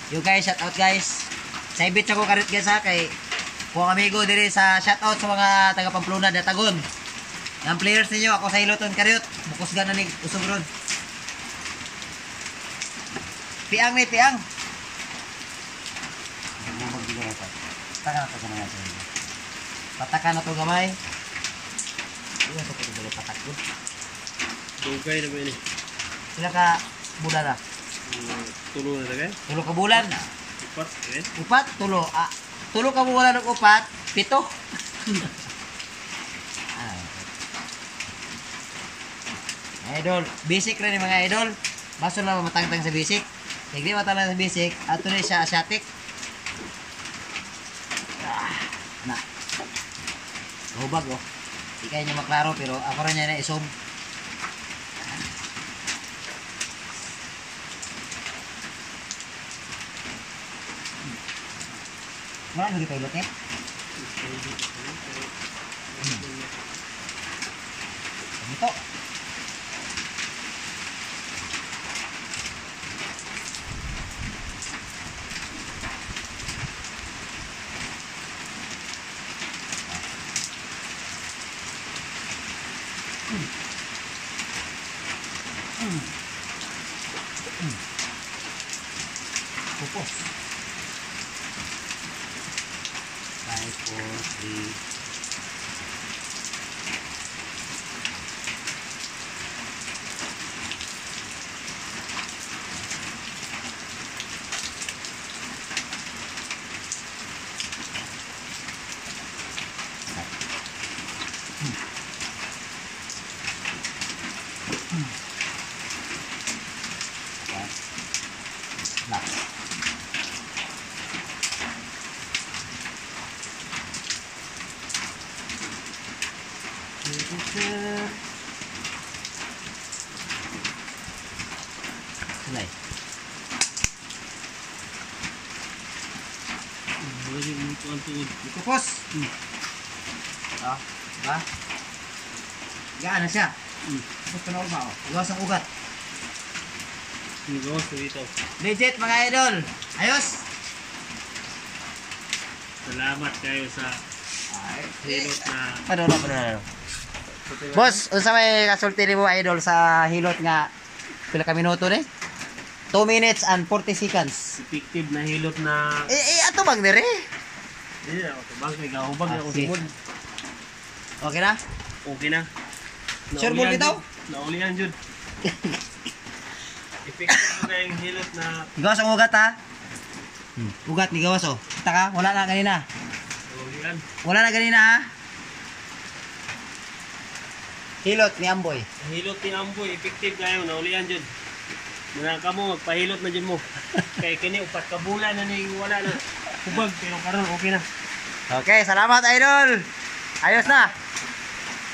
Yo guys, shout out guys. Sa ibit ako karit guys ha kay kuha amigo diri sa shout out sa mga taga Pamplona da Tagon. Yang players ninyo ako sa Hiloton karyot. Bukos gana ni usog ron. Piang ni piang. Patakan na to gamay. Iya sa pwede dali patak ko. Dugay na ba ini? Sila ka bulan na. Tulo na tagay? Tulo ka bulan. Upat, eh? Upat, tulo. Tulo ka bulan ng upat, pito. Idol, basic rin yung mga idol. Baso lang matangtang sa basic. Hindi matangtang sa basic. Ato na siya Asiatic. Na. Hubag oh. Di kayo niya maklaro pero ako rin niya na isom. Wala lagi pilot eh? Ito. Pupos. 5, 4, 3. Sulay. Pupos. Ba? Gaan na siya. Tapos pa na umaw. Iwas ang ugat. Iwas dito. Legit mga idol. Ayos. Salamat kayo sa hilot na... Ano. Boss, unsa may kasulti mo idol sa hilot nga pila ka minuto ni? 2 minutes and 40 seconds. Effective na hilot na... Ato bang dire? Hindi ako tubag. May kahubag na ako simod. Okay na? Okay na. Sure mo dito? Naulihan jud. Effective na yung hilot na... Gawas ang ugat ha? Ugat ni gawas oh. Kita ka? Wala na ganina. Naulihan. Wala na ganina ha? Hilot ni Amboy. Hilot ni Amboy. Effective kayo. Naulihan jud. Muna ka mo, magpahilot na dyan mo. Kaya kini, upat ka bulan na ning wala na. Hubag, pero karon okay na. Okay, salamat idol. Ayos na.